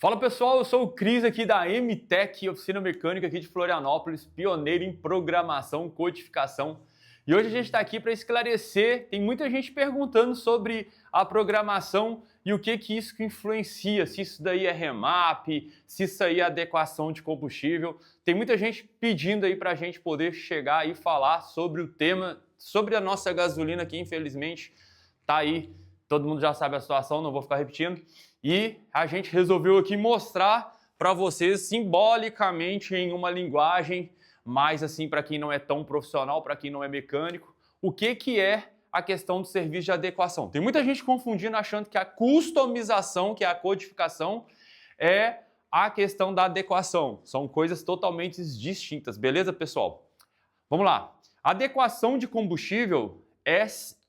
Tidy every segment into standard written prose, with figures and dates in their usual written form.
Fala pessoal, eu sou o Cris aqui da MTech, oficina mecânica aqui de Florianópolis, pioneiro em programação, codificação. E hoje a gente está aqui para esclarecer, tem muita gente perguntando sobre a programação e o que isso influencia, se isso daí é remap, se isso aí é adequação de combustível. Tem muita gente pedindo aí para a gente poder chegar e falar sobre o tema, sobre a nossa gasolina que infelizmente está aí, todo mundo já sabe a situação, não vou ficar repetindo. E a gente resolveu aqui mostrar para vocês simbolicamente em uma linguagem mais assim para quem não é tão profissional, para quem não é mecânico, o que é a questão do serviço de adequação. Tem muita gente confundindo, achando que a customização, que é a codificação, é a questão da adequação. São coisas totalmente distintas, beleza, pessoal? Vamos lá. Adequação de combustível é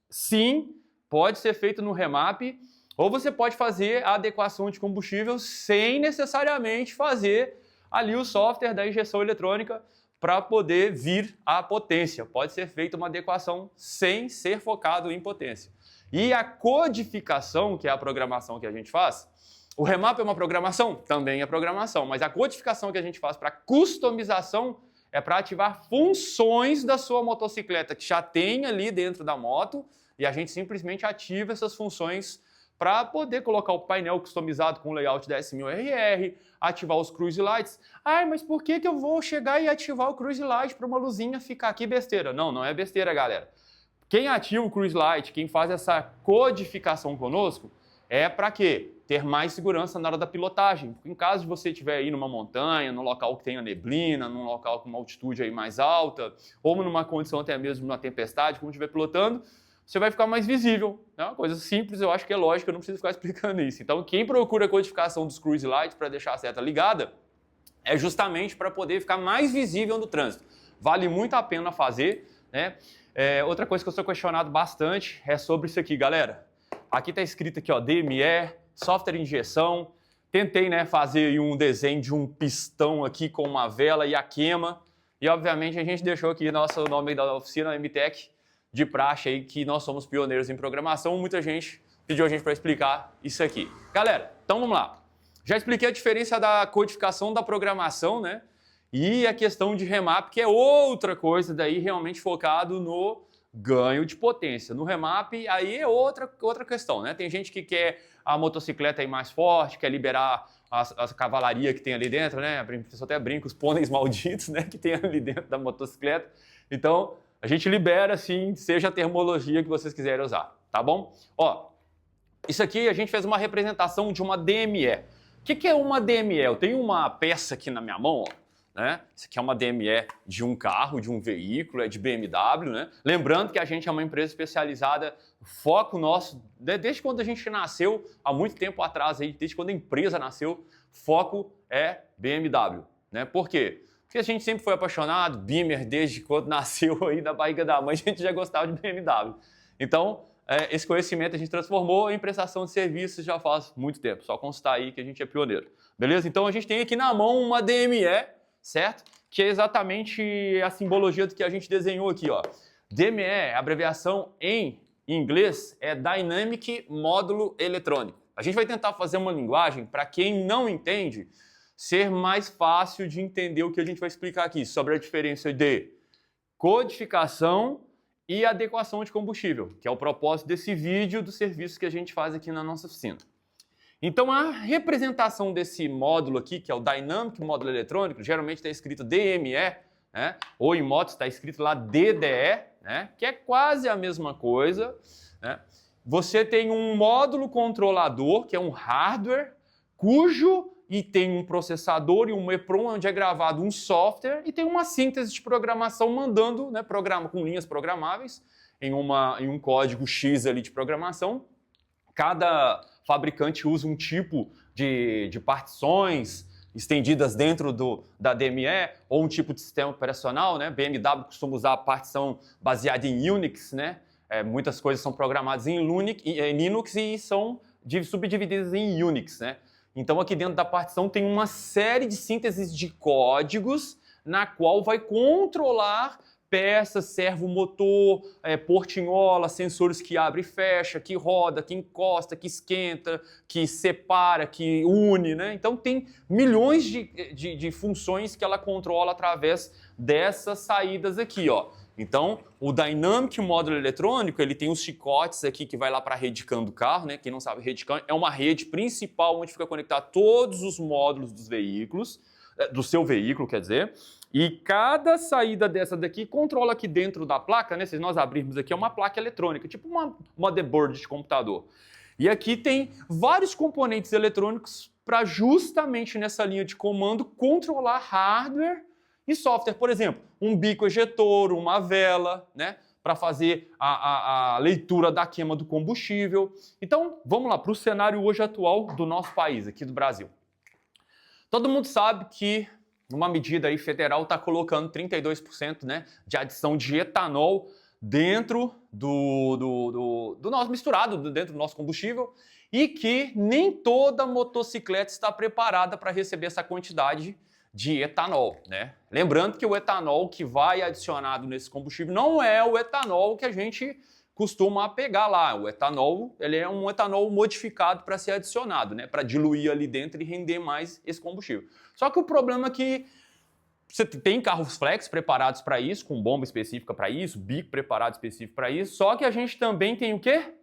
sim, pode ser feito no remap, ou você pode fazer a adequação de combustível sem necessariamente fazer ali o software da injeção eletrônica para poder vir à potência. Pode ser feita uma adequação sem ser focado em potência. E a codificação, que é a programação que a gente faz, o remap é uma programação? Também é programação, mas a codificação que a gente faz para customização é para ativar funções da sua motocicleta que já tem ali dentro da moto e a gente simplesmente ativa essas funções para poder colocar o painel customizado com o layout da S1000RR, ativar os cruise lights. Ai, mas por que eu vou chegar e ativar o cruise light para uma luzinha ficar aqui besteira? Não, não é besteira, galera. Quem ativa o cruise light, quem faz essa codificação conosco, é para quê? Ter mais segurança na hora da pilotagem. Porque em caso de você estiver aí numa montanha, num local que tenha neblina, num local com uma altitude aí mais alta, ou numa condição até mesmo numa tempestade, como estiver pilotando, você vai ficar mais visível. É uma coisa simples, eu acho que é lógico, eu não preciso ficar explicando isso. Então, quem procura a codificação dos cruise lights para deixar a seta ligada é justamente para poder ficar mais visível no trânsito. Vale muito a pena fazer, né? Outra coisa que eu sou questionado bastante é sobre isso aqui, galera. Aqui está escrito aqui, ó, DME, software injeção. Tentei, né, fazer um desenho de um pistão aqui com uma vela e a queima. E, obviamente, a gente deixou aqui o nome da oficina, MTech, de praxe aí, que nós somos pioneiros em programação. Muita gente pediu a gente para explicar isso aqui. Galera, então vamos lá. Já expliquei a diferença da codificação da programação, né? E a questão de remap, que é outra coisa daí realmente focado no ganho de potência. No remap, aí é outra questão, né? Tem gente que quer a motocicleta aí mais forte, quer liberar a cavalaria que tem ali dentro, né? A pessoa até brinca, os pôneis malditos, né? Que tem ali dentro da motocicleta. Então, a gente libera, assim, seja a termologia que vocês quiserem usar, tá bom? Ó, isso aqui a gente fez uma representação de uma DME. O que é uma DME? Eu tenho uma peça aqui na minha mão, ó, né? Isso aqui é uma DME de um carro, de um veículo, é de BMW, né? Lembrando que a gente é uma empresa especializada, o foco nosso, desde quando a gente nasceu, há muito tempo atrás, aí, desde quando a empresa nasceu, foco é BMW, né? Por quê? Porque a gente sempre foi apaixonado, Beamer, desde quando nasceu aí da barriga da mãe, a gente já gostava de BMW. Então, esse conhecimento a gente transformou em prestação de serviços já faz muito tempo. Só constar aí que a gente é pioneiro. Beleza? Então, a gente tem aqui na mão uma DME, certo? Que é exatamente a simbologia do que a gente desenhou aqui, ó. DME, a abreviação em inglês, é Dynamic Módulo Eletrônico. A gente vai tentar fazer uma linguagem para quem não entende, ser mais fácil de entender o que a gente vai explicar aqui sobre a diferença de codificação e adequação de combustível, que é o propósito desse vídeo do serviço que a gente faz aqui na nossa oficina. Então, a representação desse módulo aqui, que é o Dynamic Módulo Eletrônico, geralmente está escrito DME, né? Ou em motos está escrito lá DDE, né? Que é quase a mesma coisa, né? Você tem um módulo controlador, que é um hardware, cujo e tem um processador e um EEPROM onde é gravado um software e tem uma síntese de programação mandando, né, programa com linhas programáveis em um código X ali de programação. Cada fabricante usa um tipo de partições estendidas dentro da DME ou um tipo de sistema operacional, né? BMW costuma usar a partição baseada em Unix, né? Muitas coisas são programadas em Linux e são subdivididas em Unix, né? Então aqui dentro da partição tem uma série de sínteses de códigos na qual vai controlar peças, servomotor, portinhola, sensores que abre e fecha, que roda, que encosta, que esquenta, que separa, que une, né? Então tem milhões de funções que ela controla através dessas saídas aqui, ó. Então, o Dynamic Módulo Eletrônico, ele tem os chicotes aqui que vai lá para a rede CAN do carro, né? Quem não sabe, rede CAN é uma rede principal onde fica conectado todos os módulos dos veículos, do seu veículo, quer dizer, e cada saída dessa daqui controla aqui dentro da placa, né? Se nós abrirmos aqui, é uma placa eletrônica, tipo uma motherboard de computador. E aqui tem vários componentes eletrônicos para justamente nessa linha de comando controlar hardware e software. Por exemplo, um bico ejetor, uma vela, né? Para fazer a leitura da queima do combustível. Então, vamos lá para o cenário hoje atual do nosso país, aqui do Brasil. Todo mundo sabe que uma medida aí federal está colocando 32%, né, de adição de etanol dentro do nosso misturado, dentro do nosso combustível, e que nem toda motocicleta está preparada para receber essa quantidade de etanol, né? Lembrando que o etanol que vai adicionado nesse combustível não é o etanol que a gente costuma pegar lá. O etanol, ele é um etanol modificado para ser adicionado, né? Para diluir ali dentro e render mais esse combustível. Só que o problema é que você tem carros flex preparados para isso, com bomba específica para isso, bico preparado específico para isso, só que a gente também tem o quê?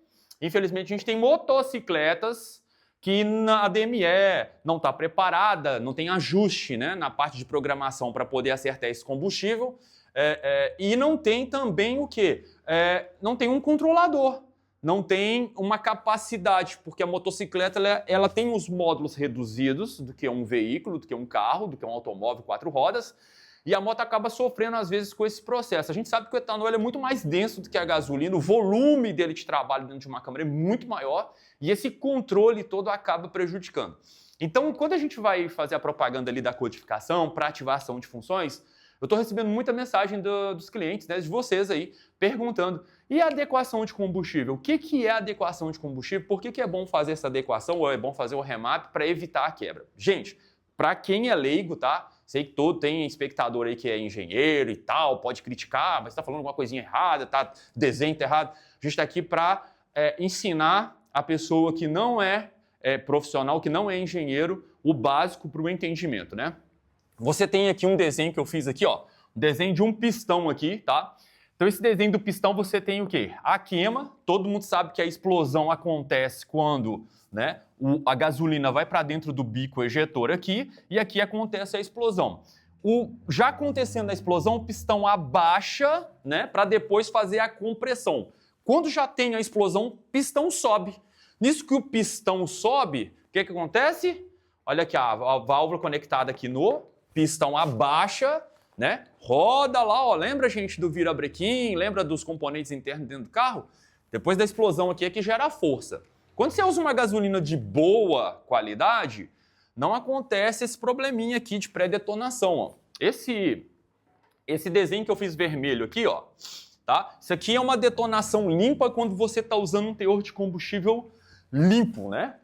Infelizmente, a gente tem motocicletas que a DME não está preparada, não tem ajuste, né, na parte de programação para poder acertar esse combustível, e não tem também o quê? Não tem um controlador, não tem uma capacidade, porque a motocicleta ela tem os módulos reduzidos do que é um veículo, do que é um carro, do que é um automóvel 4 rodas, e a moto acaba sofrendo às vezes com esse processo. A gente sabe que o etanol é muito mais denso do que a gasolina, o volume dele de trabalho dentro de uma câmara é muito maior, e esse controle todo acaba prejudicando. Então, quando a gente vai fazer a propaganda ali da codificação para ativação de funções, eu estou recebendo muita mensagem dos clientes, né, de vocês aí, perguntando, e a adequação de combustível? O que é a adequação de combustível? Por que é bom fazer essa adequação ou é bom fazer o remap para evitar a quebra? Gente, para quem é leigo, tá? Sei que tem espectador aí que é engenheiro e tal, pode criticar, mas está falando alguma coisinha errada, tá? Desenho tá errado. A gente está aqui para ensinar a pessoa que não é profissional, que não é engenheiro, o básico para o entendimento, né? Você tem aqui um desenho que eu fiz aqui, ó, um desenho de um pistão aqui, tá? Então esse desenho do pistão você tem o quê? A queima, todo mundo sabe que a explosão acontece quando, né, a gasolina vai para dentro do bico ejetor aqui e aqui acontece a explosão. Já acontecendo a explosão, o pistão abaixa, né, para depois fazer a compressão. Quando já tem a explosão, o pistão sobe. Nisso que o pistão sobe, o que acontece? Olha aqui a válvula conectada aqui no pistão abaixa, né? Roda lá, ó. Lembra, gente, do virabrequim? Lembra dos componentes internos dentro do carro? Depois da explosão aqui é que gera a força. Quando você usa uma gasolina de boa qualidade, não acontece esse probleminha aqui de pré-detonação, ó. Esse desenho que eu fiz vermelho aqui, ó, tá? Isso aqui é uma detonação limpa quando você está usando um teor de combustível limpo, né?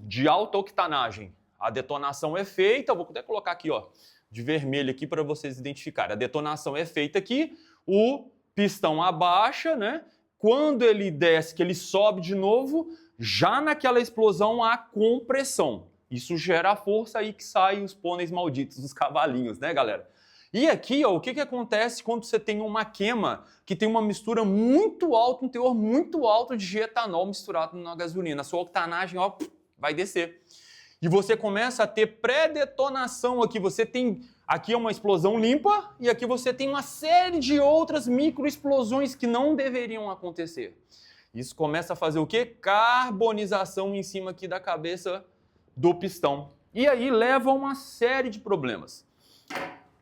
De alta octanagem. A detonação é feita, vou até colocar aqui, ó, de vermelho aqui para vocês identificarem. A detonação é feita aqui, o pistão abaixa, né? Quando ele desce, que ele sobe de novo, já naquela explosão há compressão. Isso gera a força aí que saem os pôneis malditos, os cavalinhos, né, galera? E aqui, ó, o que acontece quando você tem uma queima que tem uma mistura muito alta, um teor muito alto de etanol misturado na gasolina? A sua octanagem, ó, vai descer. E você começa a ter pré-detonação aqui. Você tem aqui é uma explosão limpa e aqui você tem uma série de outras microexplosões que não deveriam acontecer. Isso começa a fazer o quê? Carbonização em cima aqui da cabeça do pistão. E aí leva a uma série de problemas.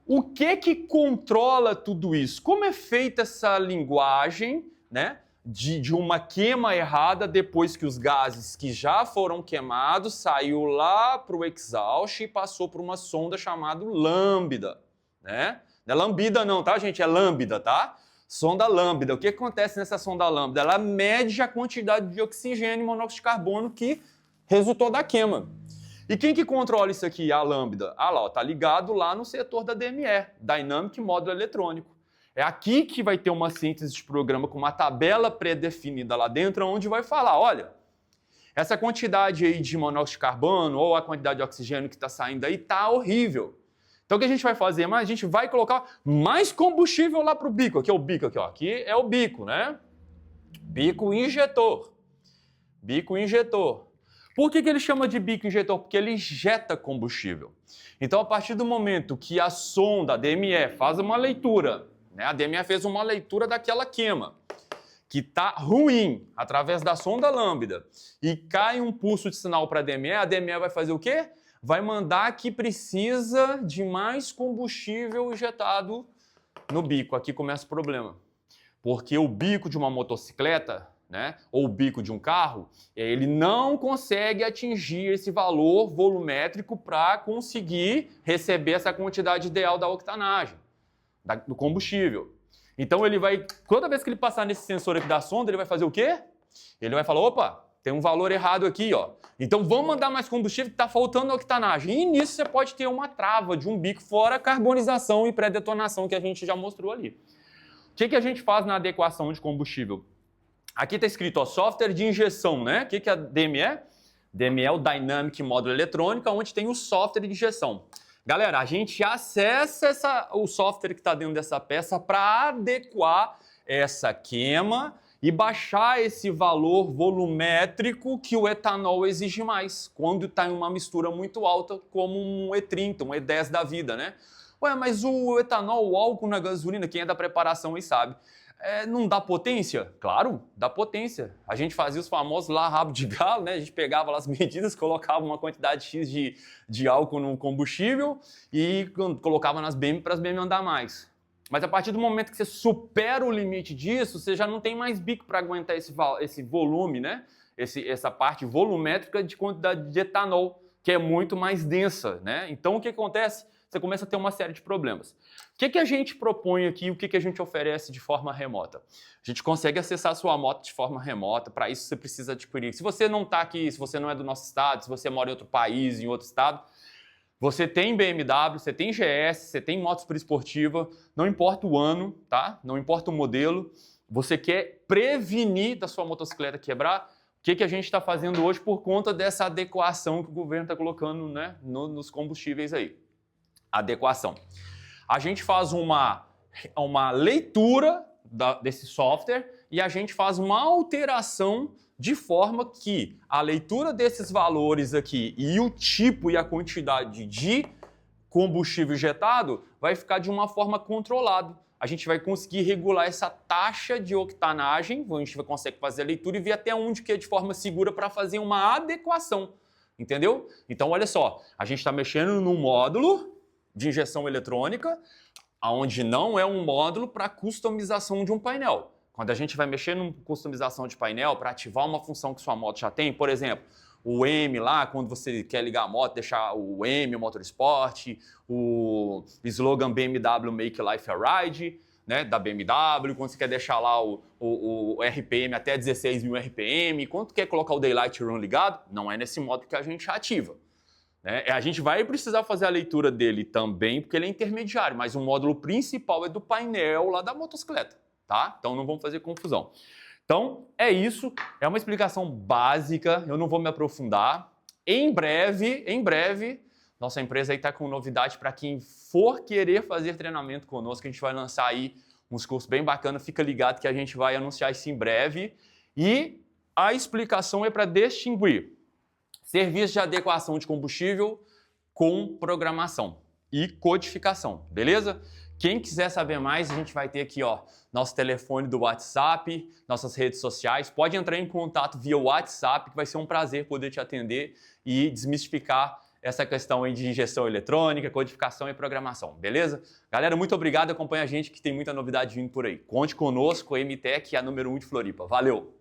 O que controla tudo isso? Como é feita essa linguagem, né? De uma queima errada depois que os gases que já foram queimados saiu lá para o exaust e passou por uma sonda chamada lambda, né? Não é lambida não, tá, gente? É lambda, tá? Sonda lambda. O que acontece nessa sonda lambda? Ela mede a quantidade de oxigênio e monóxido de carbono que resultou da queima. E quem que controla isso aqui, a lambda? Ah lá, ó, tá ligado lá no setor da DME, Dynamic Módulo Eletrônico. É aqui que vai ter uma síntese de programa com uma tabela pré-definida lá dentro, onde vai falar, olha, essa quantidade aí de monóxido de carbono ou a quantidade de oxigênio que está saindo aí está horrível. Então o que a gente vai fazer? A gente vai colocar mais combustível lá para o bico. Aqui é o bico, aqui, ó. Aqui é o bico, né? Bico injetor. Bico injetor. Por que ele chama de bico injetor? Porque ele injeta combustível. Então, a partir do momento que a sonda, a DME, faz uma leitura, né? A DME fez uma leitura daquela queima, que está ruim, através da sonda lambda, e cai um pulso de sinal para a DME vai fazer o quê? Vai mandar que precisa de mais combustível injetado no bico. Aqui começa o problema. Porque o bico de uma motocicleta, né, ou o bico de um carro, ele não consegue atingir esse valor volumétrico para conseguir receber essa quantidade ideal da octanagem, do combustível. Então ele vai, toda vez que ele passar nesse sensor aqui da sonda, ele vai fazer o quê? Ele vai falar, opa, tem um valor errado aqui, ó. Então vamos mandar mais combustível que está faltando octanagem. E nisso você pode ter uma trava de um bico, fora a carbonização e pré-detonação que a gente já mostrou ali. O que a gente faz na adequação de combustível? Aqui está escrito, ó, software de injeção, né? O que é a DME? DME é o Dynamic Módulo Eletrônico, onde tem o software de injeção. Galera, a gente acessa o software que está dentro dessa peça para adequar essa queima e baixar esse valor volumétrico que o etanol exige mais, quando está em uma mistura muito alta, como um E30, um E10 da vida, né? Ué, mas o etanol, o álcool na gasolina, quem é da preparação aí sabe, não dá potência? Claro, dá potência. A gente fazia os famosos lá rabo de galo, né? A gente pegava lá as medidas, colocava uma quantidade X de álcool no combustível e colocava nas BM para as BM andar mais. Mas a partir do momento que você supera o limite disso, você já não tem mais bico para aguentar esse volume, né? Essa parte volumétrica de quantidade de etanol, que é muito mais densa, né? Então o que acontece? Você começa a ter uma série de problemas. O que a gente propõe aqui, o que a gente oferece de forma remota? A gente consegue acessar a sua moto de forma remota, para isso você precisa adquirir. Se você não está aqui, se você não é do nosso estado, se você mora em outro país, em outro estado, você tem BMW, você tem GS, você tem moto super esportiva, não importa o ano, tá? Não importa o modelo, você quer prevenir da sua motocicleta quebrar, o que a gente está fazendo hoje por conta dessa adequação que o governo está colocando, né, nos combustíveis aí. Adequação. A gente faz uma leitura desse software e a gente faz uma alteração de forma que a leitura desses valores aqui e o tipo e a quantidade de combustível injetado vai ficar de uma forma controlada. A gente vai conseguir regular essa taxa de octanagem, a gente vai conseguir fazer a leitura e ver até onde que é de forma segura para fazer uma adequação, entendeu? Então, olha só, a gente está mexendo num módulo de injeção eletrônica, onde não é um módulo para customização de um painel. Quando a gente vai mexer numa customização de painel para ativar uma função que sua moto já tem, por exemplo, o M lá, quando você quer ligar a moto, deixar o M, o Motorsport, o slogan BMW Make Life a Ride, né, da BMW, quando você quer deixar lá o RPM até 16.000 RPM, quando quer colocar o Daylight Run ligado, não é nesse modo que a gente ativa. Né? A gente vai precisar fazer a leitura dele também, porque ele é intermediário, mas o módulo principal é do painel lá da motocicleta, tá? Então não vamos fazer confusão. Então é isso, é uma explicação básica, eu não vou me aprofundar. Em breve, nossa empresa aí está com novidade para quem for querer fazer treinamento conosco, a gente vai lançar aí uns cursos bem bacanas, fica ligado que a gente vai anunciar isso em breve. E a explicação é para distinguir serviço de adequação de combustível com programação e codificação, beleza? Quem quiser saber mais, a gente vai ter aqui, ó, nosso telefone do WhatsApp, nossas redes sociais. Pode entrar em contato via WhatsApp, que vai ser um prazer poder te atender e desmistificar essa questão aí de injeção eletrônica, codificação e programação, beleza? Galera, muito obrigado, acompanha a gente que tem muita novidade vindo por aí. Conte conosco, a MTech é a número 1 de Floripa. Valeu!